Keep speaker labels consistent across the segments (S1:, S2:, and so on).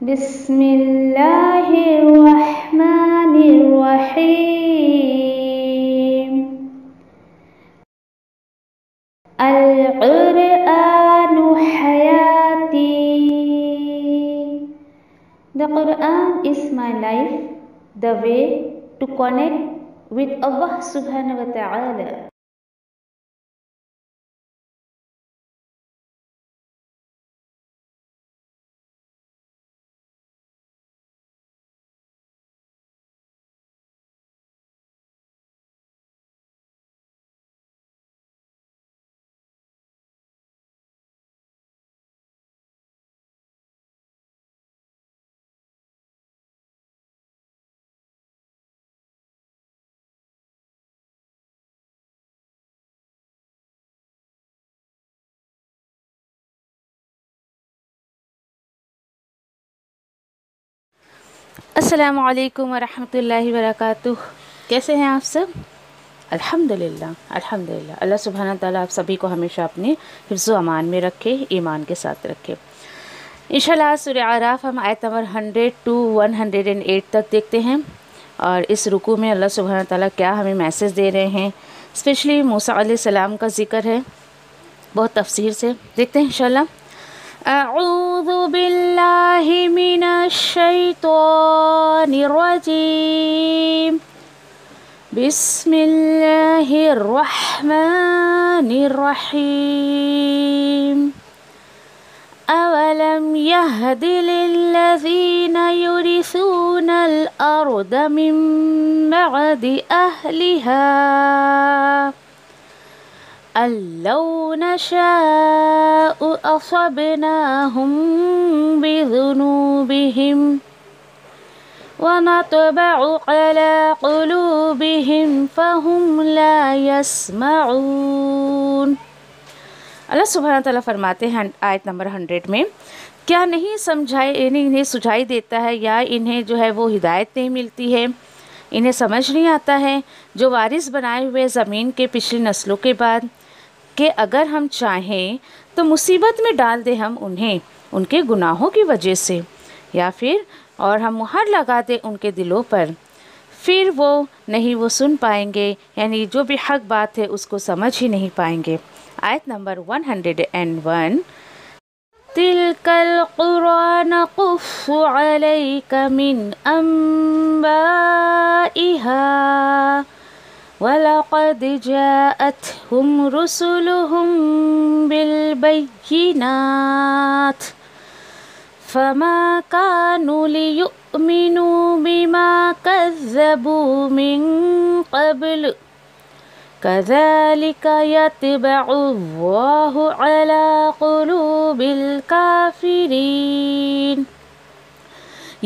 S1: بسم اللہ الرحمن الرحیم القرآن حیاتی. The Quran is my life, the way to connect with Allah subhanahu wa ta'ala.
S2: السلام علیکم ورحمۃ اللہ وبرکاتہ. کیسے ہیں آپ سب؟ الحمدللہ اللہ سبحانہ تعالیٰ آپ سبھی کو ہمیشہ اپنے حفظ و امان میں رکھے، ایمان کے ساتھ رکھے. انشاءاللہ سورہ اعراف ہم آیت نمبر 100 to 108 تک دیکھتے ہیں، اور اس رکوع میں اللہ سبحانہ تعالیٰ کیا ہمیں میسج دے رہے ہیں. اسپیشلی موسیٰ علیہ السلام کا ذکر ہے، بہت تفصیل سے دیکھتے ہیں انشاءاللہ. اعوذ باللہ من الشیطان الرجیم، بسم اللہ الرحمن الرحیم. اولم یہد للذین یرثون الارض من بعد اہلہا أَن لَّوْ نَشَاءُ أَصَبْنَاهُم بِذُنُوبِهِمْ وَنَطْبَعُ عَلَىٰ قُلُوبِهِمْ فَهُمْ لَا يَسْمَعُونَ. اللہ سبحانہ تعالیٰ فرماتے ہیں آیت نمبر 100 میں، کیا نہیں انہیں سجھائی دیتا ہے یا انہیں جو ہے وہ ہدایت نہیں ملتی ہے، انہیں سمجھ نہیں آتا ہے جو وارث بنائے ہوئے زمین کے پچھلی نسلوں کے بعد، کہ اگر ہم چاہیں تو مصیبت میں ڈال دیں ہم انہیں ان کے گناہوں کی وجہ سے، یا پھر اور ہم مہر لگا دیں ان کے دلوں پر، پھر وہ سن پائیں گے، یعنی جو بھی حق بات ہے اس کو سمجھ ہی نہیں پائیں گے. آیت نمبر 101، تِلْكَ الْقُرَىٰ نَقُصُّ عَلَيْكَ مِنْ أَنبَائِهَا وَلَقَدْ جَاءَتْهُمْ رُسُلُهُم بِالْبَيِّنَاتِ فَمَا كَانُوا لِيُؤْمِنُوا بِمَا كَذَّبُوا مِن قَبْلُ كَذَلِكَ يَطْبَعُ اللَّهُ عَلَىٰ قُلُوبِ الْكَافِرِينَ.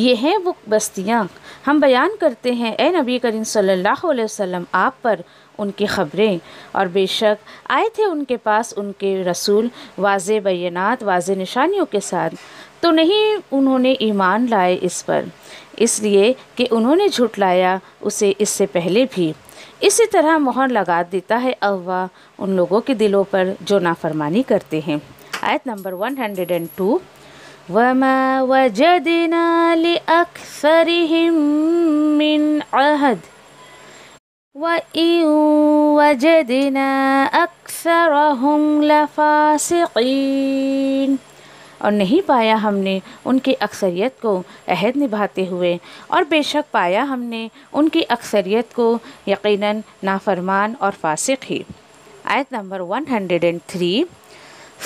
S2: یہ ہیں وہ بستیاں ہم بیان کرتے ہیں اے نبی کریم صلی اللہ علیہ وسلم آپ پر ان کی خبریں، اور بے شک آئے تھے ان کے پاس ان کے رسول واضح بینات، واضح نشانیوں کے ساتھ، تو نہیں انہوں نے ایمان لائے اس پر، اس لیے کہ انہوں نے جھٹلایا اسے اس سے پہلے بھی. اسی طرح مہر لگا دیتا ہے اللہ ان لوگوں کے دلوں پر جو نافرمانی کرتے ہیں. آیت نمبر 102، وَمَا وَجَدْنَا لِأَكْثَرِهِم مِّنْ عَهْدٍ وَإِن وَجَدْنَا أَكْثَرَهُمْ لَفَاسِقِينَ. اور نہیں پایا ہم نے ان کی اکثریت کو عہد نبھاتے ہوئے، اور بے شک پایا ہم نے ان کی اکثریت کو یقیناً نافرمان اور فاسق ہی. آیت نمبر 103،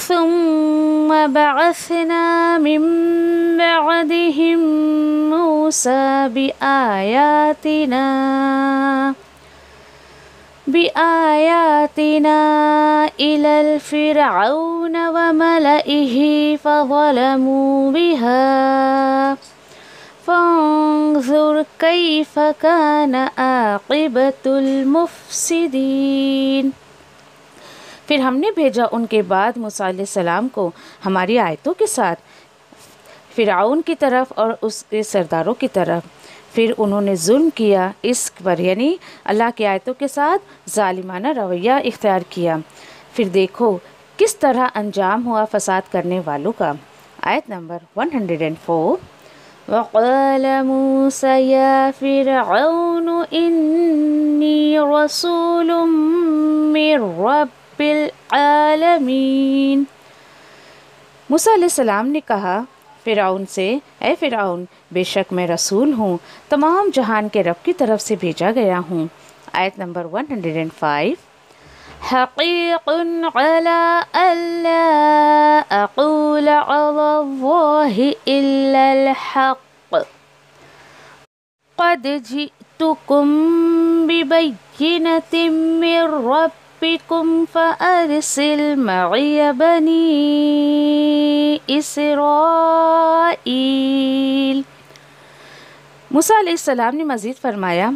S2: ثم بعثنا من بعدهم موسى بآياتنا إلى الفرعون وملئه فظلموا بها فانظر كيف كان عاقبة المفسدين. پھر ہم نے بھیجا ان کے بعد موسیٰ علیہ السلام کو ہماری آیتوں کے ساتھ فرعون کی طرف اور اس کے سرداروں کی طرف، پھر انہوں نے ظلم کیا اس پر، یعنی اللہ کی آیتوں کے ساتھ ظالمانہ رویہ اختیار کیا، پھر دیکھو کس طرح انجام ہوا فساد کرنے والوں کا. آیت نمبر 104، وقال موسى يا فرعون إني رسول من رب العالمین۔ موسیٰ علیہ السلام نے کہا فرعون سے، اے فرعون، بے شک میں رسول ہوں، تمام جہان کے رب کی طرف سے بھیجا گیا ہوں۔ آیت نمبر 105۔ حقیق علی الا اقول علی اللہ الا الحق قد جئتکم ببینۃ من ربکم فارسل معی بنی اسرائیل۔ موسیٰ علیہ السلام نے مزید فرمایا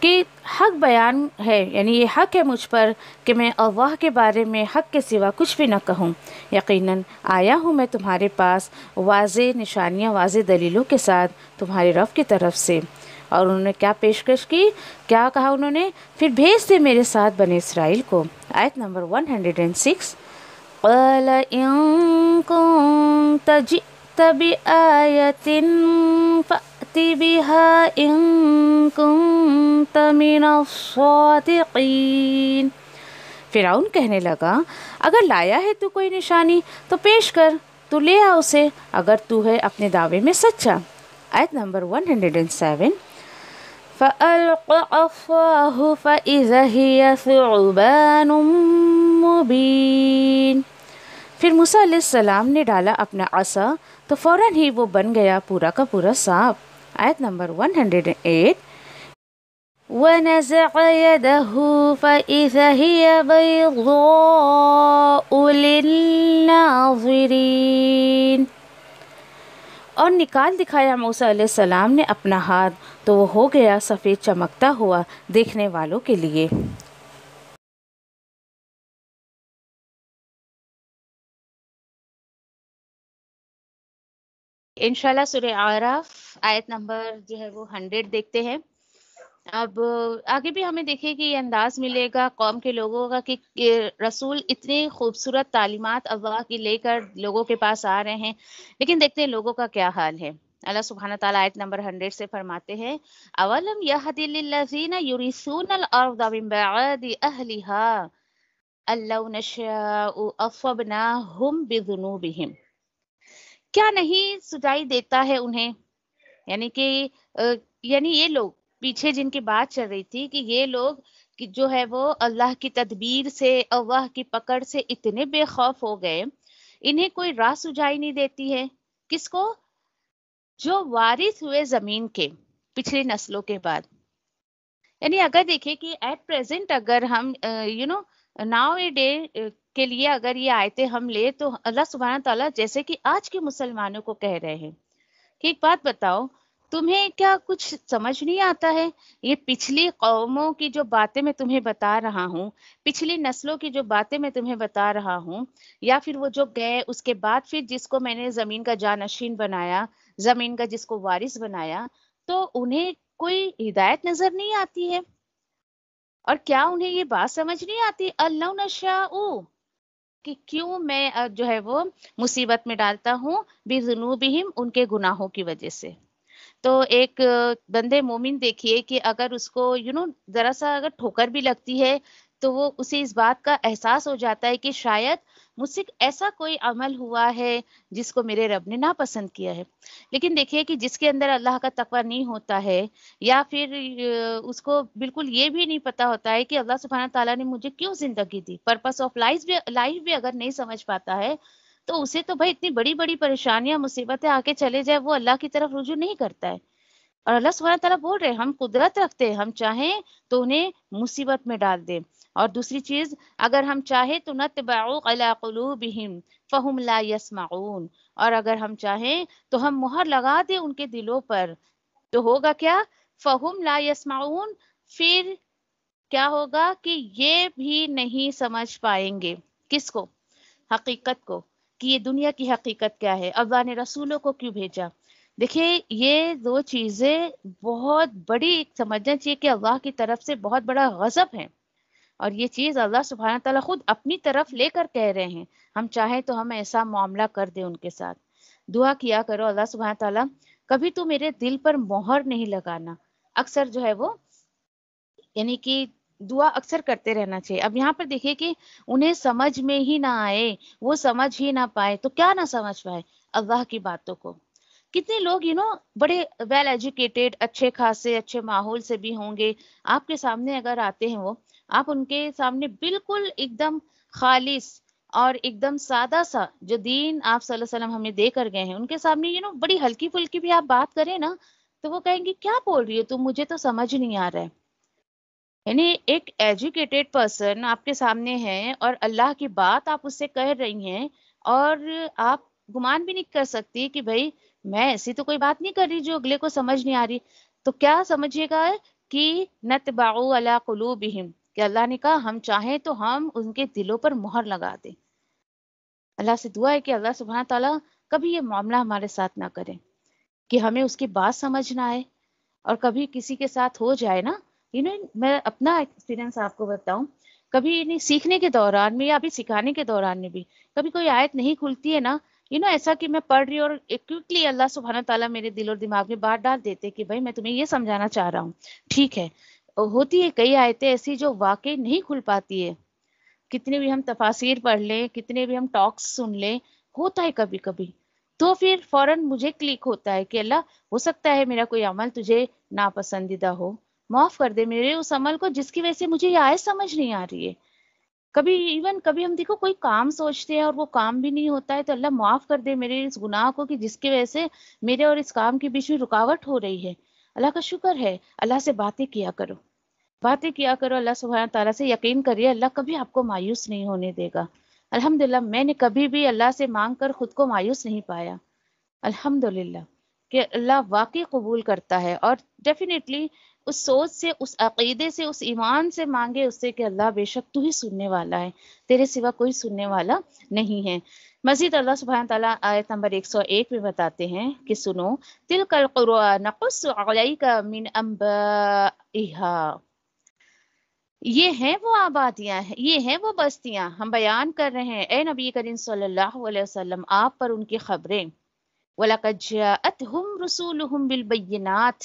S2: کہ حق بیان ہے، یعنی یہ حق ہے مجھ پر کہ میں اللہ کے بارے میں حق کے سوا کچھ بھی نہ کہوں۔ یقیناً آیا ہوں میں تمہارے پاس واضح نشانیاں، واضح دلیلوں کے ساتھ تمہارے رب کی طرف سے۔ اور انہوں نے کیا پیشکش کی، کیا کہا انہوں نے؟ پھر بھیج دے میرے ساتھ بنی اسرائیل کو۔ آیت نمبر 106۔ قال ان كنت جئت بآیۃ فأت بها ان كنت من الصادقین۔ فرعون کہنے لگا اگر لایا ہے تو کوئی نشانی تو پیش کر، تو لے آ اسے اگر تو ہے اپنے دعوے میں سچا۔ آیت نمبر 107۔ فألقى عصاه فإذا هي ثعبان مبین۔ پھر موسیٰ علیہ السلام نے ڈالا اپنا عصا تو فوراً ہی وہ بن گیا پورا کا پورا سانپ۔ آیت نمبر 108۔ وَنَزَعَ يَدَهُ فَإِذَا هِيَ بَيْضَاءُ لِلنَّاظِرِينَ۔ اور نکال دکھایا موسیٰ علیہ السلام نے اپنا ہاتھ تو وہ ہو گیا سفید چمکتا ہوا دیکھنے والوں کے لیے۔ انشاءاللہ سورہ اعراف آیت نمبر جو ہے وہ 100 دیکھتے ہیں۔ اب آگے بھی ہمیں دیکھیں کہ یہ انداز ملے گا قوم کے لوگوں کا کہ رسول اتنے خوبصورت تعلیمات اللہ کی لے کر لوگوں کے پاس آ رہے ہیں، لیکن دیکھتے ہیں لوگوں کا کیا حال ہے۔ اللہ سبحانہ تعالیٰ آیت نمبر 100 سے فرماتے ہیں اولم یہد للذین یورثون الارض من بعد اہلھا ان لو نشاء اصبناہم بذنوبہم۔ کیا نہیں سجائی دیتا ہے انہیں، یعنی کہ یعنی یہ لوگ پیچھے جن کی بات چل رہی تھی کہ یہ لوگ کہ جو ہے وہ اللہ کی تدبیر سے، اللہ کی پکڑ سے اتنے بے خوف ہو گئے، انہیں کوئی راہ سجائی نہیں دیتی ہے۔ کس کو؟ جو وارث ہوئے زمین کے پچھلی نسلوں کے بعد۔ یعنی اگر دیکھیں کہ ایٹ پریزنٹ اگر ہم ناؤ اے ڈے کے لیے اگر یہ آیتیں ہم لے تو اللہ سبحانہ تعالیٰ جیسے کہ آج کے مسلمانوں کو کہہ رہے ہیں کہ ایک بات بتاؤ، تمہیں کیا کچھ سمجھ نہیں آتا ہے؟ یہ پچھلی قوموں کی جو باتیں میں تمہیں بتا رہا ہوں، پچھلی نسلوں کی جو باتیں میں تمہیں بتا رہا ہوں، یا پھر وہ جو گئے اس کے بعد پھر جس کو میں نے زمین کا جانشین بنایا، زمین کا جس کو وارث بنایا، تو انہیں کوئی ہدایت نظر نہیں آتی ہے؟ اور کیا انہیں یہ بات سمجھ نہیں آتی اللہ نشاء کہ کیوں میں جو ہے وہ مصیبت میں ڈالتا ہوں بذنوبہم ان کے گناہوں کی وجہ سے؟ تو ایک بندے مومن دیکھیے کہ اگر اس کو ذرا سا اگر ٹھوکر بھی لگتی ہے تو وہ اسے اس بات کا احساس ہو جاتا ہے کہ شاید مجھ سے ایسا کوئی عمل ہوا ہے جس کو میرے رب نے ناپسند کیا ہے۔ لیکن دیکھیے کہ جس کے اندر اللہ کا تقوی نہیں ہوتا ہے، یا پھر اس کو بالکل یہ بھی نہیں پتا ہوتا ہے کہ اللہ سبحانہ تعالیٰ نے مجھے کیوں زندگی دی، پرپس آف لائف بھی اگر نہیں سمجھ پاتا ہے تو اسے تو بھائی اتنی بڑی بڑی پریشانیاں مصیبتیں آ کے چلے جائے وہ اللہ کی طرف رجوع نہیں کرتا ہے۔ اور اللہ سبحانہ تعالیٰ بول رہے ہم قدرت رکھتے ہیں، ہم چاہیں تو انہیں مصیبت میں ڈال دیں۔ اور دوسری چیز اگر ہم چاہیں تو نطبع علی قلوبہم فہم لا یسمعون، اور اگر ہم چاہیں تو ہم مہر لگا دیں ان کے دلوں پر، تو ہوگا کیا؟ فہم لا یسمعون، پھر کیا ہوگا کہ یہ بھی نہیں سمجھ پائیں گے۔ کس کو؟ حقیقت کو، کہ یہ دنیا کی حقیقت کیا ہے، اللہ نے رسولوں کو کیوں بھیجا۔ دیکھیں یہ دو چیزیں بہت بڑی سمجھنا چاہیے کہ اللہ کی طرف سے بہت بڑا غضب ہے، اور یہ چیز اللہ سبحانہ تعالیٰ خود اپنی طرف لے کر کہہ رہے ہیں ہم چاہیں تو ہم ایسا معاملہ کر دیں ان کے ساتھ۔ دعا کیا کرو اللہ سبحانہ تعالیٰ کبھی تو میرے دل پر مہر نہیں لگانا. اکثر جو ہے وہ یعنی کہ دعا اکثر کرتے رہنا چاہیے. اب یہاں پر دیکھیے کہ انہیں سمجھ میں ہی نہ آئے، وہ سمجھ ہی نہ پائے، تو کیا نہ سمجھ پائے اللہ کی باتوں کو. کتنے لوگ بڑے ویل ایجوکیٹڈ، اچھے خاصے اچھے ماحول سے بھی ہوں گے، آپ کے سامنے اگر آتے ہیں وہ، آپ ان کے سامنے بالکل ایک دم خالص اور ایک دم سادہ سا جو دین آپ صلی اللہ علیہ وسلم ہمیں دے کر گئے ہیں، ان کے سامنے بڑی ہلکی پھلکی بھی آپ بات کریں نا، تو وہ کہیں گے کیا بول رہی ہو تم، مجھے تو سمجھ نہیں آ رہا ہے. یعنی ایک ایجوکیٹڈ پرسن آپ کے سامنے ہے اور اللہ کی بات آپ اس سے کہہ رہی ہیں، اور آپ گمان بھی نہیں کر سکتی کہ بھائی میں ایسی تو کوئی بات نہیں کر رہی جو اگلے کو سمجھ نہیں آ رہی. تو کیا سمجھیے گا کہ نتبع علی قلوبہم، کہ اللہ نے کہا ہم چاہیں تو ہم ان کے دلوں پر مہر لگا دیں. اللہ سے دعا ہے کہ اللہ سبحانہ تعالیٰ کبھی یہ معاملہ ہمارے ساتھ نہ کرے کہ ہمیں اس کی بات سمجھ نہ آئے. اور کبھی کسی کے ساتھ ہو جائے نا، میں اپنا ایکسپیرینس آپ کو بتاؤں، کبھی سیکھنے کے دوران میں یا ابھی سکھانے کے دوران میں بھی کبھی کوئی آیت نہیں کھلتی ہے نا، ایسا کہ میں پڑھ رہی ہوں اور کوئکلی اللہ سبحانہ تعالیٰ میرے دل اور دماغ میں بات ڈال دیتے کہ بھائی میں تمہیں یہ سمجھانا چاہ رہا ہوں، ٹھیک ہے. ہوتی ہے کئی آیتیں ایسی جو واقعی نہیں کھل پاتی ہے، کتنے بھی ہم تفاسیر پڑھ لیں، کتنے بھی ہم ٹاکس سن لیں، ہوتا ہے کبھی کبھی. تو پھر فوراً مجھے کلک ہوتا ہے کہ اللہ، ہو سکتا ہے میرا کوئی عمل تجھے ناپسندیدہ ہو، معاف کر دے میرے اس عمل کو جس کی وجہ سے مجھے یہ آیت سمجھ نہیں آ رہی ہے. کبھی ہم دیکھو کوئی کام سوچتے ہیں اور وہ کام بھی نہیں ہوتا ہے، تو اللہ معاف کر دے میرے اس گناہ کو کہ جس کی وجہ سے میرے اور اس کام کے بیچ میں رکاوٹ ہو رہی ہے. اللہ کا شکر ہے، اللہ سے باتیں کیا کرو، باتیں کیا کرو اللہ سبحانہ تعالیٰ سے. یقین کریے اللہ کبھی آپ کو مایوس نہیں ہونے دے گا. الحمدللہ میں نے کبھی بھی اللہ سے مانگ کر خود کو مایوس نہیں پایا، الحمدللہ، کہ اللہ واقعی قبول کرتا ہے. اور ڈیفینیٹلی اس سوچ سے، اس عقیدے سے، اس ایمان سے مانگے اس سے کہ اللہ بے شک تو ہی سننے والا ہے، تیرے سوا کوئی سننے والا نہیں ہے. مزید اللہ سبحانہ تعالیٰ آیت نمبر 101 میں بتاتے ہیں کہ سنو، تلک القرى نقص علیک من انبائها، یہ ہیں وہ آبادیاں، یہ ہیں وہ بستیاں ہم بیان کر رہے ہیں اے نبی کریم صلی اللہ علیہ وسلم آپ پر ان کی خبریں. وَلَقَدْ جَاءَتْهُمْ رُسُولُهُمْ بِالْبَيِّنَاتِ،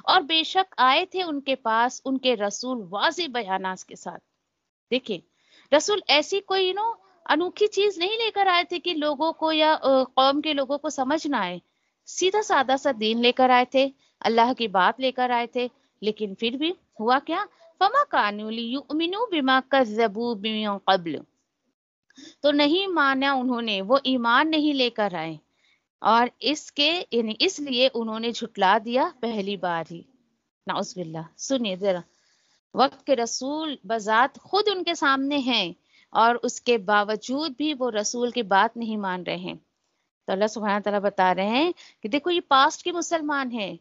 S2: اور بے شک آئے تھے ان کے پاس ان کے رسول واضح بیانات کے ساتھ. دیکھیں رسول ایسی کوئی انوکھی چیز نہیں لے کر آئے تھے کہ لوگوں کو یا قوم کے لوگوں کو سمجھ نہ آئے. سیدھا سادہ سا دین لے کر آئے تھے، اللہ کی بات لے کر آئے تھے. لیکن پھر بھی ہوا کیا؟ فَمَا كَانُوا لِيُؤْمِنُوا بِمَا كَذَّبُوا مِن قَبْلُ، تو نہیں مانا انہوں نے، وہ ایمان نہیں لے کر آئے، اور اس لیے انہوں نے جھٹلا دیا پہلی بار ہی. نعوذ باللہ. سنیے ذرا، وقت کے رسول بذات خود ان کے سامنے ہیں اور اس کے باوجود بھی وہ رسول کی بات نہیں مان رہے ہیں. تو اللہ سبحانہ تعالیٰ بتا رہے ہیں کہ دیکھو یہ پاسٹ کے مسلمان ہیں،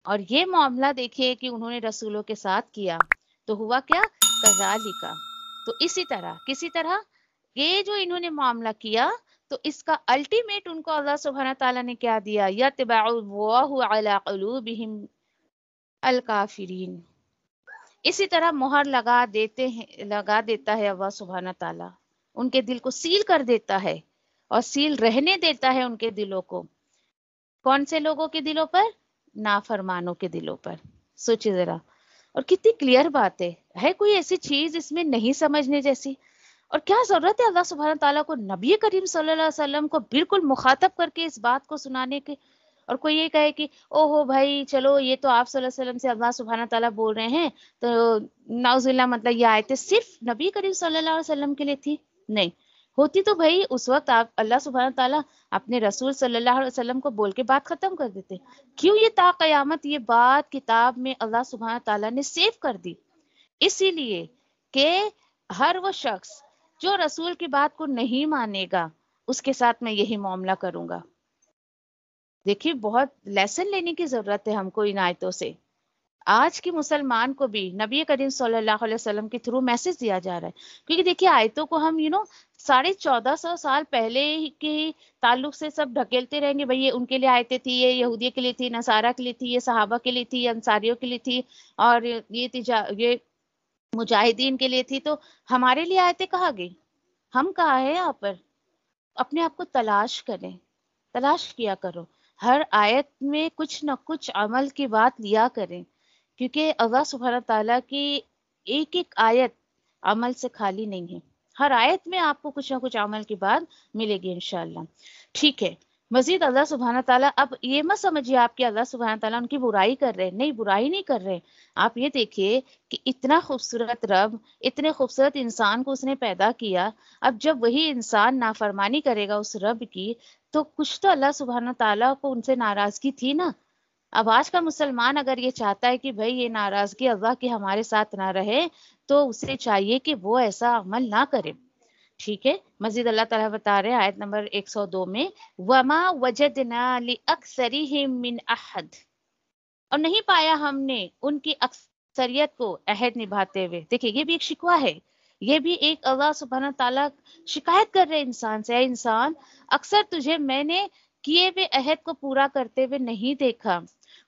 S2: اور یہ معاملہ دیکھیے کہ انہوں نے رسولوں کے ساتھ کیا تو ہوا کیا؟ کذالک، تو اسی طرح کسی طرح یہ جو انہوں نے معاملہ کیا تو اس کا الٹیمیٹ ان کو اللہ سبحانہ تعالیٰ نے کیا دیا؟ یتبع اللہ علی قلوبہم الکافرین. اسی طرح مہر لگا دیتا ہے اللہ سبحانہ تعالیٰ، ان کے دل کو سیل کر دیتا ہے اور سیل رہنے دیتا ہے ان کے دلوں کو. کون سے لوگوں کے دلوں پر؟ نافرمانوں کے دلوں پر. سوچے ذرا، اور کتنی کلیئر بات ہے کوئی ایسی چیز اس میں نہیں سمجھنے جیسی؟ اور کیا ضرورت ہے اللہ سبحانہ تعالیٰ کو نبی کریم صلی اللہ علیہ وسلم کو بالکل مخاطب کر کے اس بات کو سنانے کے؟ اور کوئی یہ کہے کہ او ہو بھائی چلو یہ تو آپ صلی اللہ علیہ وسلم سے اللہ سبحانہ تعالیٰ بول رہے ہیں تو نعوذ باللہ، مطلب یہ آیتیں صرف نبی کریم صلی اللہ علیہ وسلم کے لیے تھی؟ نہیں ہوتی تو بھائی اس وقت آپ اللہ سبحانہ تعالیٰ اپنے رسول صلی اللہ علیہ وسلم کو بول کے بات ختم کر دیتے. کیوں یہ تا قیامت یہ بات کتاب میں اللہ سبحانہ تعالیٰ نے سیو کر دی؟ اسی لیے کہ ہر وہ شخص جو رسول کی بات کو نہیں مانے گا اس کے ساتھ میں یہی معاملہ کروں گا. دیکھیے بہت لیسن لینے کی ضرورت ہے ہم کو ان آیتوں سے. آج کے مسلمان کو بھی نبی کریم صلی اللہ علیہ وسلم کے تھرو میسج دیا جا رہا ہے، کیونکہ دیکھیے آیتوں کو ہم 1450 سال پہلے کے تعلق سے سب ڈھکیلتے رہیں گے. بھئی یہ ان کے لیے آیتیں تھی، یہ یہودیہ کے لیے تھی، نصارہ کے لیے تھی، یہ صحابہ کے لیے تھی، یہ انصاریوں کے لیے تھی، اور یہ مجاہدین کے لیے تھی. تو ہمارے لیے آیتیں کہاں گئی؟ ہم کہاں ہیں یہاں پر؟ اپنے آپ کو تلاش کریں، تلاش کیا کرو. ہر آیت میں کچھ نہ کچھ عمل کی بات لیا کریں، کیونکہ اللہ سبحانہ تعالیٰ کی ایک ایک آیت عمل سے خالی نہیں ہے، ہر آیت میں آپ کو کچھ نہ کچھ عمل کی بات ملے گی انشاءاللہ۔ ٹھیک ہے، مزید اللہ سبحانہ تعالیٰ، اب یہ مت سمجھیے آپ کہ اللہ سبحانہ تعالیٰ ان کی برائی کر رہے ہیں، نہیں، برائی نہیں کر رہے۔ آپ یہ دیکھیے کہ اتنا خوبصورت رب، اتنے خوبصورت انسان کو اس نے پیدا کیا، اب جب وہی انسان نافرمانی کرے گا اس رب کی، تو کچھ تو اللہ سبحانہ تعالیٰ کو ان سے ناراضگی تھی نا۔ اب آج کا مسلمان اگر یہ چاہتا ہے کہ بھئی یہ ناراضگی اللہ کی ہمارے ساتھ نہ رہے، تو اسے چاہیے کہ وہ ایسا عمل نہ کرے۔ ٹھیک ہے، مزید اللہ تعالیٰ بتا رہے ہیں آیت نمبر 102 میں، وَمَا وَجَدْنَا لِأَكْثَرِهِم مِّنْ أَحَدٍ، اور نہیں پایا ہم نے ان کی اکثریت کو عہد نبھاتے ہوئے۔ دیکھیں یہ بھی ایک شکوہ ہے، یہ بھی ایک اللہ سبحانہ تعالیٰ شکایت کر رہے انسان سے، اے انسان اکثر تجھے میں نے کیے ہوئے عہد کو پورا کرتے ہوئے نہیں دیکھا،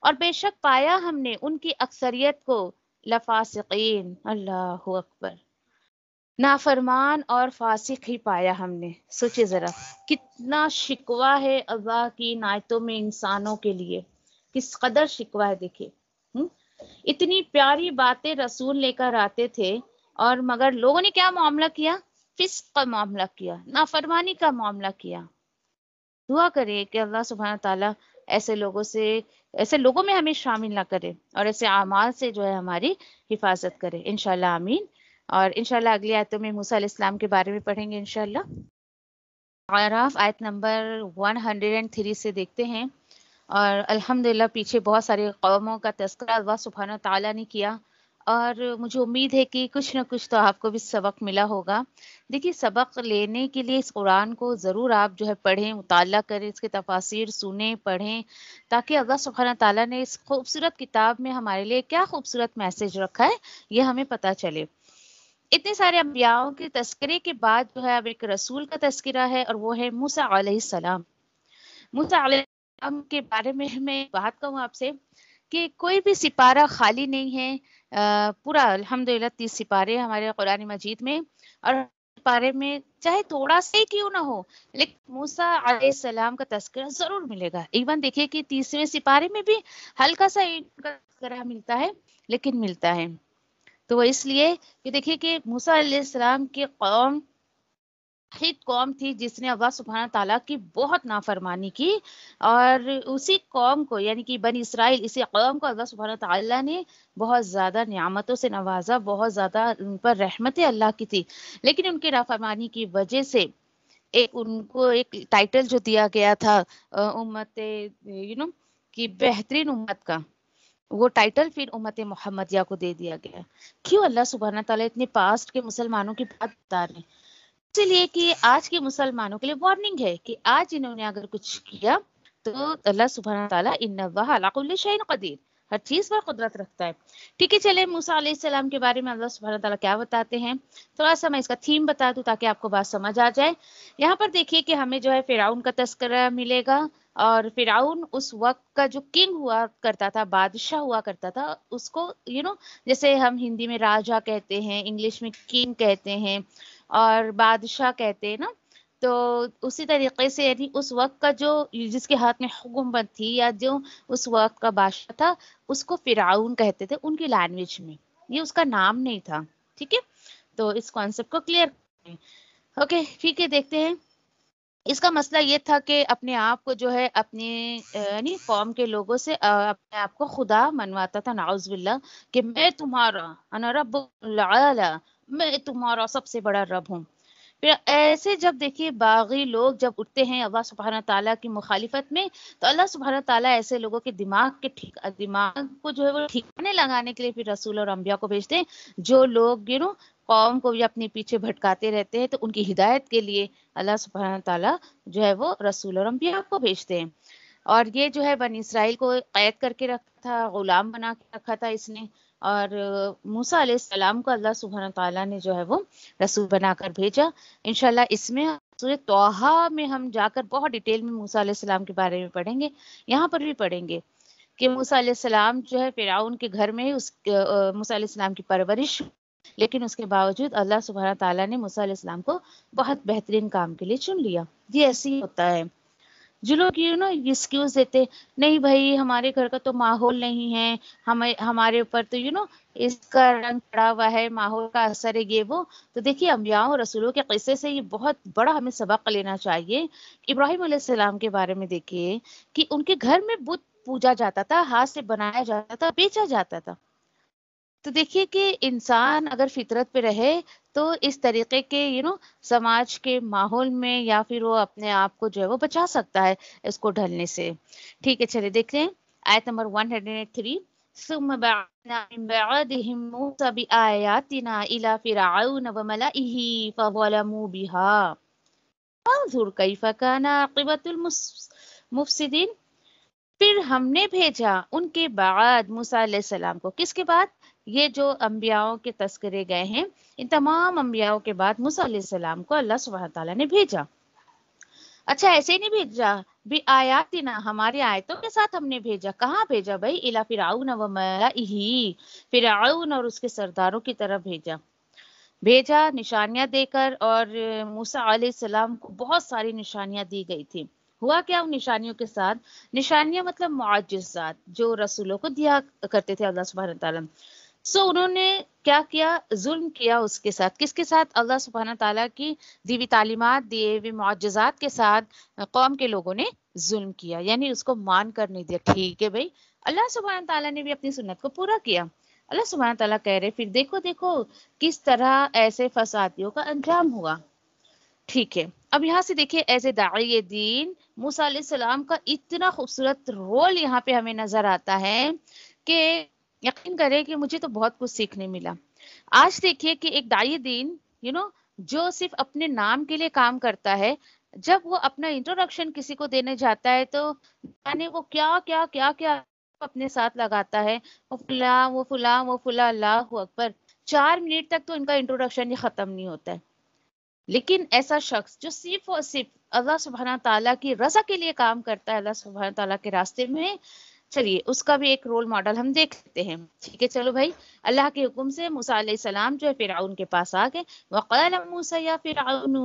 S2: اور بے شک پایا ہم نے ان کی اکثریت کو لفاسقین، اللہ اکبر، نافرمان اور فاسق ہی پایا ہم نے۔ سوچے ذرا کتنا شکوہ ہے اللہ کی عنایتوں میں انسانوں کے لیے، کس قدر شکوہ ہے دیکھیے۔ اتنی پیاری باتیں رسول لے کر آتے تھے، اور مگر لوگوں نے کیا معاملہ کیا؟ فسق کا معاملہ کیا، نافرمانی کا معاملہ کیا۔ دعا کرے کہ اللہ سبحانہ تعالیٰ ایسے لوگوں میں ہمیں شامل نہ کرے، اور ایسے اعمال سے جو ہے ہماری حفاظت کرے، انشاءاللہ آمین۔ اور انشاءاللہ اگلی آیتوں میں موسیٰ علیہ السلام کے بارے میں پڑھیں گے انشاءاللہ۔ اعراف آیت نمبر 103 سے دیکھتے ہیں، اور الحمدللہ پیچھے بہت سارے قوموں کا تذکرہ اللہ سبحانہ تعالیٰ نے کیا، اور مجھے امید ہے کہ کچھ نہ کچھ تو آپ کو بھی سبق ملا ہوگا۔ دیکھیے سبق لینے کے لیے اس قرآن کو ضرور آپ جو ہے پڑھیں، مطالعہ کریں، اس کے تفاسیر سنیں، پڑھیں، تاکہ اللہ سبحانہ تعالیٰ نے اس خوبصورت کتاب میں ہمارے لیے کیا خوبصورت میسج رکھا ہے یہ ہمیں پتہ چلے۔ اتنے سارے انبیاءوں کے تذکرے کے بعد جو ہے اب ایک رسول کا تذکرہ ہے، اور وہ ہے موسیٰ علیہ السلام۔ موسیٰ علیہ السلام کے بارے میں میں بات کہوں آپ سے کہ کوئی بھی سپارہ خالی نہیں ہے، پورا الحمدللہ 30 سپارے ہمارے قرآن مجید میں، اور سپارے میں چاہے تھوڑا سا ہی کیوں نہ ہو لیکن موسیٰ علیہ السلام کا تذکرہ ضرور ملے گا۔ ایون دیکھیے کہ 30ویں سپارے میں بھی ہلکا سا ان کا تذکرہ ملتا ہے، لیکن ملتا ہے۔ تو وہ اس لیے کہ دیکھیے کہ موسیٰ علیہ السلام کی قوم واحد قوم تھی جس نے اللہ سبحانہ تعالیٰ کی بہت نافرمانی کی، اور اسی قوم کو یعنی کہ بنی اسرائیل، اسی قوم کو اللہ سبحانہ تعالیٰ نے بہت زیادہ نعمتوں سے نوازا، بہت زیادہ ان پر رحمت اللہ کی تھی، لیکن ان کی نافرمانی کی وجہ سے ان کو ایک ٹائٹل جو دیا گیا تھا امت کی بہترین امت کا، وہ ٹائٹل پھر امت محمدیہ کو دے دیا گیا۔ کیوں اللہ سبحانہ تعالیٰ اتنے پاسٹ کے مسلمانوں کی بات بتا رہے ہیں؟ اسی لیے کہ آج کے مسلمانوں کے لیے وارننگ ہے کہ آج انہوں نے اگر کچھ کیا تو اللہ سبحانہ تعالیٰ ان اللہ علی کل شیء قدیر، ہر چیز پر قدرت رکھتا ہے۔ ٹھیک ہے، چلے موسیٰ علیہ السلام کے بارے میں اللہ سبحانہ تعالیٰ کیا بتاتے ہیں، تھوڑا سا میں اس کا تھیم بتا دوں تاکہ آپ کو بات سمجھ آ جائے۔ یہاں پر دیکھیے کہ ہمیں جو ہے فرعون کا تذکرہ ملے گا، اور فرعون اس وقت کا جو کنگ ہوا کرتا تھا، بادشاہ ہوا کرتا تھا، اس کو جیسے ہم ہندی میں راجا کہتے ہیں، انگلش میں کنگ کہتے ہیں، اور بادشاہ کہتے ہیں نا، تو اسی طریقے سے یعنی اس وقت کا جو جس کے ہاتھ میں حکومت تھی یا جو اس وقت کا بادشاہ تھا، اس کو فرعون کہتے تھے ان کی لینگویج میں، یہ اس کا نام نہیں تھا۔ ٹھیک ہے، تو اس کانسیپٹ کو کلیئر کریں۔ اوکے ٹھیک ہے، دیکھتے ہیں۔ اس کا مسئلہ یہ تھا کہ اپنے آپ کو جو ہے اپنے یعنی قوم کے لوگوں سے اپنے آپ کو خدا منواتا تھا، نعوذ باللہ، کہ میں تمہارا انا رب العالی، میں تمہارا سب سے بڑا رب ہوں۔ پھر ایسے جب دیکھیے باغی لوگ جب اٹھتے ہیں اللہ سبحانہ تعالیٰ کی مخالفت میں، تو اللہ سبحانہ تعالیٰ ایسے لوگوں کے دماغ کو جو ہے وہ ٹھکانے لگانے کے لیے پھر رسول اور انبیاء کو بھیجتے ہیں، جو لوگ قوم کو بھی اپنے پیچھے بھٹکاتے رہتے ہیں، تو ان کی ہدایت کے لیے اللہ سبحانہ تعالیٰ جو ہے وہ رسول اور انبیاء کو بھیجتے ہیں۔ اور یہ جو ہے بنی اسرائیل کو قید کر کے رکھا تھا، غلام بنا کے رکھا تھا اس نے، اور موسیٰ علیہ السلام کو اللہ سبحانہ تعالیٰ نے جو ہے وہ رسول بنا کر بھیجا۔ انشاءاللہ اس میں سورہ طٰہٰ میں ہم جا کر بہت ڈیٹیل میں موسیٰ علیہ السلام کے بارے میں پڑھیں گے، یہاں پر بھی پڑھیں گے کہ موسیٰ علیہ السلام جو ہے فرعون کے گھر میں موسیٰ علیہ السلام کی پرورش، لیکن اس کے باوجود اللہ سبحانہ تعالیٰ نے موسیٰ علیہ السلام کو بہت بہترین کام کے لیے چن لیا۔ یہ ایسے ہی ہوتا ہے، جو لوگ ایکسکیوز دیتے نہیں بھائی ہمارے گھر کا تو ماحول نہیں ہے، ہمارے اوپر تو اس کا رنگ پڑا ہوا ہے، ماحول کا اثر ہے یہ وہ. تو دیکھیے انبیاء اور رسولوں کے قصے سے یہ بہت بڑا ہمیں سبق لینا چاہیے. ابراہیم علیہ السلام کے بارے میں دیکھیے کہ ان کے گھر میں بت پوجا جاتا تھا، ہاتھ سے بنایا جاتا تھا، بیچا جاتا تھا. تو دیکھیے کہ انسان اگر فطرت پہ رہے تو اس طریقے کے سماج کے ماحول میں یا پھر وہ اپنے آپ کو جو ہے وہ بچا سکتا ہے اس کو ڈھلنے سے. ٹھیک ہے چلے دیکھتے ہیں آیت نمبر 103. ثم بعثنا من بعدهم موسى بآياتنا إلى فرعون وملئه فظلموا بها فانظر كيف كان عاقبة المفسدين. پھر ہم نے بھیجا ان کے بعد موسیٰ علیہ السلام کو. کس کے بعد؟ یہ جو انبیاءوں کے تذکرے گئے ہیں ان تمام انبیاءوں کے بعد موسیٰ علیہ السلام کو اللہ سبحانہ تعالیٰ نے بھیجا. اچھا ایسے ہی نہیں بھیجا، بھی آیاتنا ہماری آیتوں کے ساتھ ہم نے بھیجا. کہاں بھیجا بھائی؟ الی فرعون و ملئہ، فرعون اور اس کے سرداروں کی طرف بھیجا نشانیاں دے کر. اور موسیٰ علیہ السلام کو بہت ساری نشانیاں دی گئی تھی. ہوا کیا ان نشانیوں کے ساتھ؟ نشانیاں مطلب معجزات جو رسولوں کو دیا کرتے تھے اللہ سبحانہ تعالیٰ. انہوں نے کیا کیا؟ ظلم کیا اس کے ساتھ. کس کے ساتھ؟ اللہ سبحانہ تعالیٰ کی دی ہوئی تعلیمات، دیے ہوئے معجزات کے ساتھ قوم کے لوگوں نے ظلم کیا، یعنی اس کو مان کر نہیں دیا. ٹھیک ہے بھائی، اللہ سبحانہ تعالیٰ نے بھی اپنی سنت کو پورا کیا. اللہ سبحانہ تعالیٰ کہہ رہے پھر دیکھو کس طرح ایسے فسادیوں کا انجام ہوا. ٹھیک ہے، اب یہاں سے دیکھیے ایسے داعی دین موسیٰ علیہ السلام کا اتنا خوبصورت رول یہاں پہ ہمیں نظر آتا ہے کہ یقین کرے کہ مجھے تو بہت کچھ سیکھنے ملا. آج دیکھیے کہ ایک داعی دین جو صرف اپنے نام کے لیے کام کرتا ہے، جب وہ اپنا انٹروڈکشن کسی کو دینے جاتا ہے تو یعنی وہ کیا کیا کیا کیا اپنے ساتھ لگاتا ہے، وہ فلاں وہ فلاں وہ فلاں. اللہ اکبر، 4 منٹ تک تو ان کا انٹروڈکشن ہی ختم نہیں ہوتا ہے. لیکن ایسا شخص جو صرف اور صرف اللہ سبحانہ تعالیٰ کی رضا کے لیے کام کرتا ہے، اللہ سبحانہ تعالیٰ کے راستے میں، چلیے اس کا بھی ایک رول ماڈل ہم دیکھ لیتے ہیں. ٹھیک ہے چلو بھائی، اللہ کے حکم سے موسیٰ علیہ السلام جو ہے فرعون کے پاس آ گئے. وقال موسیٰ یا فرعون،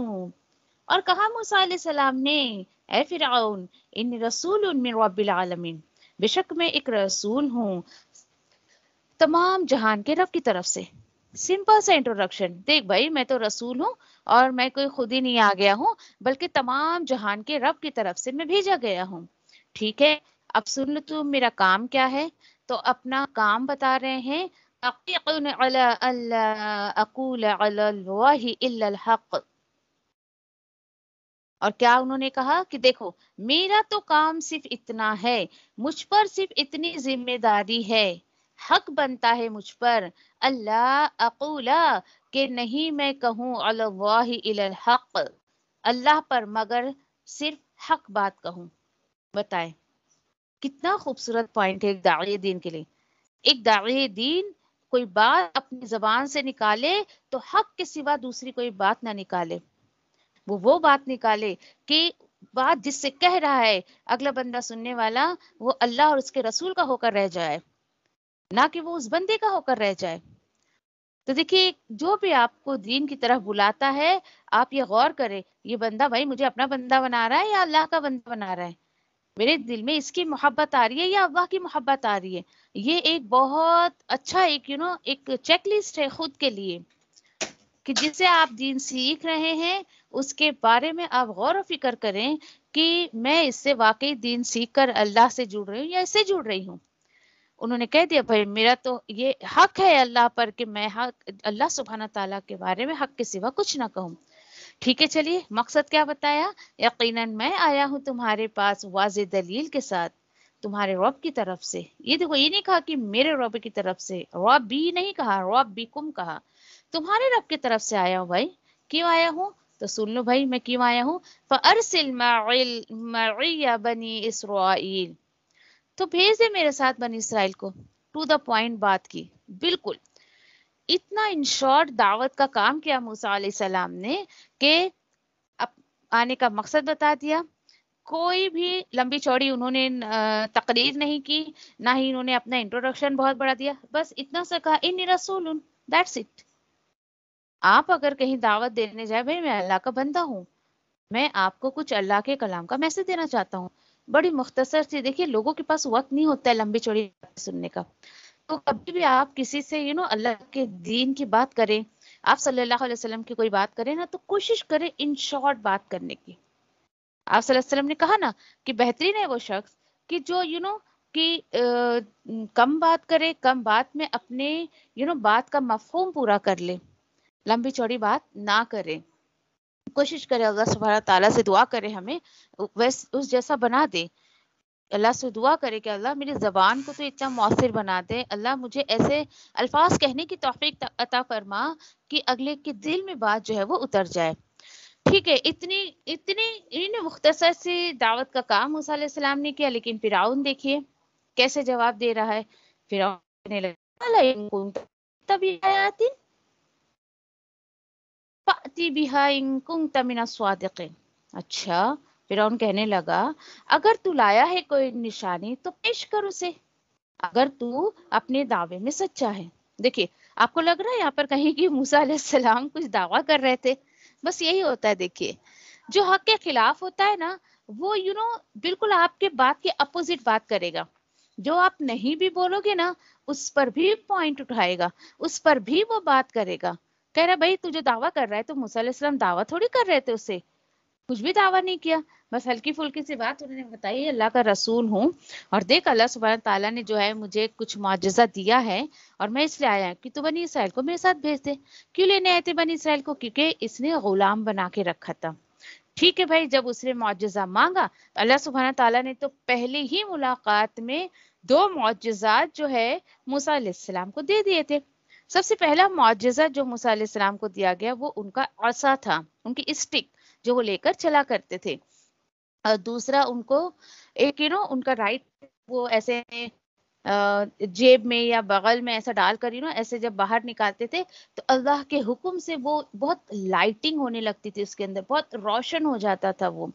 S2: اور کہا موسیٰ علیہ السلام نے اے فرعون انی رسول من رب العالمین، بے شک میں ایک رسول ہوں تمام جہان کے رب کی طرف سے. سمپل سا انٹروڈکشن. دیکھ بھائی میں تو رسول ہوں اور میں کوئی خود ہی نہیں آ گیا ہوں بلکہ تمام جہان کے رب کی طرف سے میں بھیجا گیا ہوں. ٹھیک ہے، اب سن لو تو میرا کام کیا ہے. تو اپنا کام بتا رہے ہیں، اقول علی اللہ الا الحق. اور کیا انہوں نے کہا کہ دیکھو میرا تو کام صرف اتنا ہے، مجھ پر صرف اتنی ذمہ داری ہے، حق بنتا ہے مجھ پر، اللہ اقولا کہ نہیں میں کہوں علی اللہ الا الحق، اللہ پر مگر صرف حق بات کہوں. بتائیں کتنا خوبصورت پوائنٹ ہے ایک داعی دین کے لیے. ایک داعی دین کوئی بات اپنی زبان سے نکالے تو حق کے سوا دوسری کوئی بات نہ نکالے. وہ بات نکالے کہ بات جس سے کہہ رہا ہے اگلا بندہ سننے والا وہ اللہ اور اس کے رسول کا ہو کر رہ جائے، نہ کہ وہ اس بندے کا ہو کر رہ جائے. تو دیکھیے جو بھی آپ کو دین کی طرف بلاتا ہے آپ یہ غور کریں یہ بندہ بھائی مجھے اپنا بندہ بنا رہا ہے یا اللہ کا بندہ بنا رہا ہے، میرے دل میں اس کی محبت آ رہی ہے یا اللہ کی محبت آ رہی ہے. یہ ایک بہت اچھا ایک چیک لسٹ ہے خود کے لیے کہ جس سے آپ دین سیکھ رہے ہیں اس کے بارے میں آپ غور و فکر کریں کہ میں اس سے واقعی دین سیکھ کر اللہ سے جڑ رہی ہوں یا اس سے جڑ رہی ہوں. انہوں نے کہہ دیا بھائی میرا تو یہ حق ہے اللہ پر کہ میں حق اللہ سبحانہ تعالیٰ کے بارے میں حق کے سوا کچھ نہ کہوں. ٹھیک ہے چلیے مقصد کیا بتایا؟ یقیناً میں آیا ہوں تمہارے پاس واضح دلیل کے ساتھ تمہارے رب کی طرف سے. یہ دیکھو یہ نہیں کہا کہ میرے رب کی طرف سے، رب بھی نہیں کہا، رب بھی کم کہا، تمہارے رب کی طرف سے آیا ہوں. بھائی کیوں آیا ہوں تو سن لو بھائی میں کیوں آیا ہوں. فَأَرْسِلْ مَعِيَ بَنِي إِسْرَائِيل، تو بھیج دے میرے ساتھ بنی اسرائیل کو. ٹو دا پوائنٹ بات کی بالکل. اتنا ان شارٹ دعوت کا کام کیا موسیٰ علیہ السلام نے کہ آنے کا مقصد بتا دیا. کوئی بھی لمبی چوڑی انہوں نے تقریر نہیں کی، نہ ہی انہوں نے اپنا انٹروڈکشن بہت بڑا دیا، بس اتنا سا کہا انی رسول، دیٹس اٹ. آپ اگر کہیں دعوت دینے جائے بھائی میں اللہ کا بندہ ہوں، میں آپ کو کچھ اللہ کے کلام کا میسج دینا چاہتا ہوں، بڑی مختصر سی. دیکھیے لوگوں کے پاس وقت نہیں ہوتا ہے لمبی چوڑی باتیں سننے کا. تو کبھی بھی آپ کسی سے اللہ کے دین کی بات کریں، آپ صلی اللہ علیہ وسلم کی کوئی بات کریں نا، تو کوشش کریں ان شارٹ بات کرنے کی. آپ صلی اللہ علیہ وسلم نے کہا نا کہ بہترین ہے وہ شخص کہ جو کہ کم بات کرے، کم بات میں اپنے بات کا مفہوم پورا کر لے، لمبی چوڑی بات نہ کرے. کوشش کرے اللہ سبحانہ تعالیٰ سے دعا کرے ہمیں اس جیسا بنا دے. اللہ سے دعا کرے کہ اللہ میری زبان کو تو اتنا مؤثر بنا دے، اللہ مجھے ایسے الفاظ کہنے کی توفیق عطا فرما کہ اگلے کے دل میں بات جو ہے وہ اتر جائے. ٹھیک ہے، اتنی مختصر سی دعوت کا کام موسیٰ علیہ السلام نے کیا. لیکن فرعون دیکھیے کیسے جواب دے رہا ہے. فرعون کہنے لگا "إِن كُنتَ بِآيَاتٍ فَأْتِ بِهَا إِن كُنتَ مِنَ الصَّادِقِينَ". اچھا، فرعون کہنے لگا اگر تو لایا ہے کوئی نشانی تو پیش کر اسے، اگر تو اپنے دعوے میں سچا ہے. دیکھیے آپ کو لگ رہا ہے یہاں پر کہیں کہ موسیٰ علیہ السلام کچھ دعویٰ کر رہے تھے؟ بس یہی ہوتا ہے. دیکھیے جو حق کے خلاف ہوتا ہے نا، وہ بالکل آپ کے بات کے اپوزٹ بات کرے گا. جو آپ نہیں بھی بولو گے نا، اس پر بھی پوائنٹ اٹھائے گا، اس پر بھی وہ بات کرے گا. کہہ رہا بھائی تو جو دعویٰ کر رہا ہے تو موسیٰ علیہ السلام دعویٰ تھوڑی کر رہے تھے، اسے کچھ بھی دعویٰ نہیں کیا، بس ہلکی پھلکی سی بات انہوں نے بتائی اللہ کا رسول ہوں، اور دیکھ اللہ سبحانہ تعالیٰ نے جو ہے مجھے کچھ معجزہ دیا ہے، اور میں اس لیے آیا ہوں کہ تو بنی اسرائیل کو میرے ساتھ بھیج دے. کیوں لینے آئے تھے بنی اسرائیل کو؟ کیونکہ اس نے غلام بنا کے رکھا تھا. ٹھیک ہے بھائی، جب اس نے معجزہ مانگا تو اللہ سبحانہ تعالیٰ نے تو پہلے ہی ملاقات میں 2 معجزات جو ہے موسیٰ علیہ السلام کو دے دیے تھے. سب سے پہلا معجزہ جو موسیٰ علیہ السلام کو دیا گیا وہ ان کا عصا تھا، ان کی اسٹک جو وہ لے کر چلا کرتے تھے. اور دوسرا ان کو ایک ان کا رائٹ وہ ایسے جیب میں یا بغل میں ایسا ڈال کر ایسے جب باہر نکالتے تھے تو اللہ کے حکم سے وہ بہت لائٹنگ ہونے لگتی تھی، اس کے اندر بہت روشن ہو جاتا تھا وہ.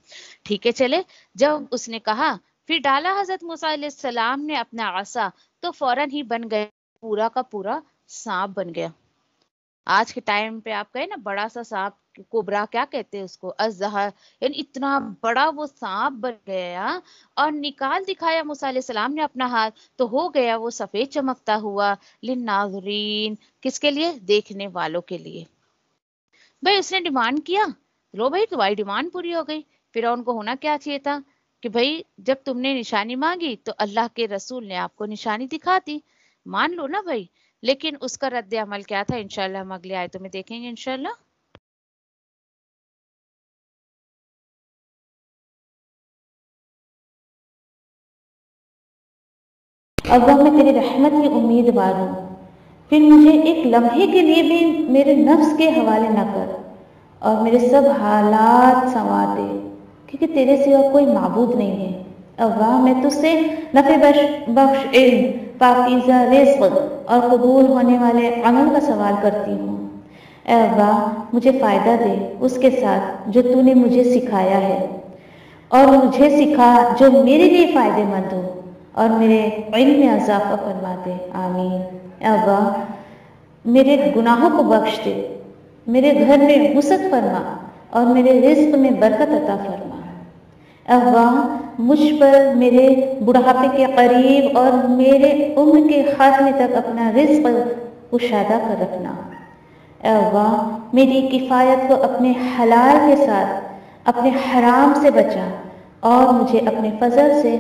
S2: ٹھیک ہے چلے، جب اس نے کہا پھر ڈالا حضرت موسیٰ علیہ السلام نے اپنا عصا، تو فوراً ہی بن گیا، پورا کا پورا سانپ بن گیا. آج کے ٹائم پہ آپ کہیں نا بڑا سا سانپ، کوبرا کیا کہتے ہیں اس کو، ازدہر، یعنی اتنا بڑا وہ سانپ بن گیا اور نکال دکھایا موسیٰ علیہ السلام نے اپنا ہاتھ، تو ہو گیا وہ سفید چمکتا ہوا للناظرین، کس کے لیے؟ دیکھنے والوں کے لیے. بھائی اس نے ڈیمانڈ کیا، لو بھائی تمہاری ڈیمانڈ پوری ہو گئی. فرعون کو ہونا کیا چاہیے تھا کہ بھائی جب تم نے نشانی مانگی تو اللہ کے رسول نے آپ کو نشانی دکھا دی، مان لو نا بھائی. لیکن اس کا رد عمل کیا تھا، انشاءاللہ ہم اگلے آیتوں میں دیکھیں گے انشاءاللہ.
S1: اللہ میں تیری رحمت کی امیدوار ہوں، پھر مجھے ایک لمحے کے لیے بھی میرے نفس کے حوالے نہ کر اور میرے سب حالات سنوار دے، کیونکہ تیرے سوا کوئی معبود نہیں ہے. اللہ میں تجھ سے نفع بخش علم، پاکیزہ رزق اور قبول ہونے والے عمل کا سوال کرتی ہوں. اے اللہ مجھے فائدہ دے اس کے ساتھ جو تو نے مجھے سکھایا ہے، اور مجھے سکھا جو میرے لیے فائدہ مند ہو، اور میرے علم میں اضافہ فرما دے. آمین. اے اللہ میرے گناہوں کو بخش دے، میرے گھر میں وسعت فرما اور میرے رزق میں برکت عطا فرما. اے اللہ مجھ پر میرے بڑھاپے کے قریب اور میرے عمر کے خاتمے تک اپنا رزق کشادہ کر رکھنا. اے اللہ میری کفایت کو اپنے حلال کے ساتھ اپنے حرام سے بچا، اور مجھے اپنے فضل سے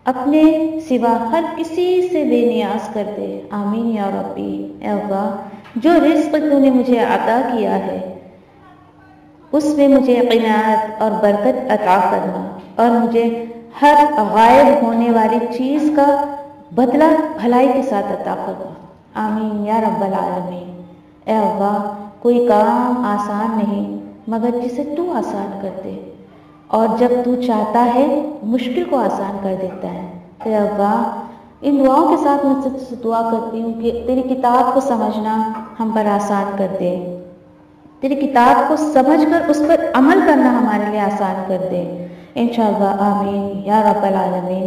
S1: اپنے سوا ہر کسی سے بے نیاز کر دے. آمین یا ربی. اے اللہ جو رزق تو نے مجھے عطا کیا ہے اس میں مجھے قناعت اور برکت عطا فرما، اور مجھے ہر غائب ہونے والی چیز کا بدلہ بھلائی کے ساتھ عطا فرما. آمین یا رب العالمین. اے اللہ کوئی کام آسان نہیں مگر جسے تو آسان کر دے، اور جب تو چاہتا ہے مشکل کو آسان کر دیتا ہے. اے اللہ ان دعاؤں کے ساتھ میں سب سے دعا کرتی ہوں کہ تیری کتاب کو سمجھنا ہم پر آسان کر دے، تیری کتاب کو سمجھ کر اس پر عمل کرنا ہمارے لیے آسان کر دے انشاءاللہ. آمین یا رب العالمین.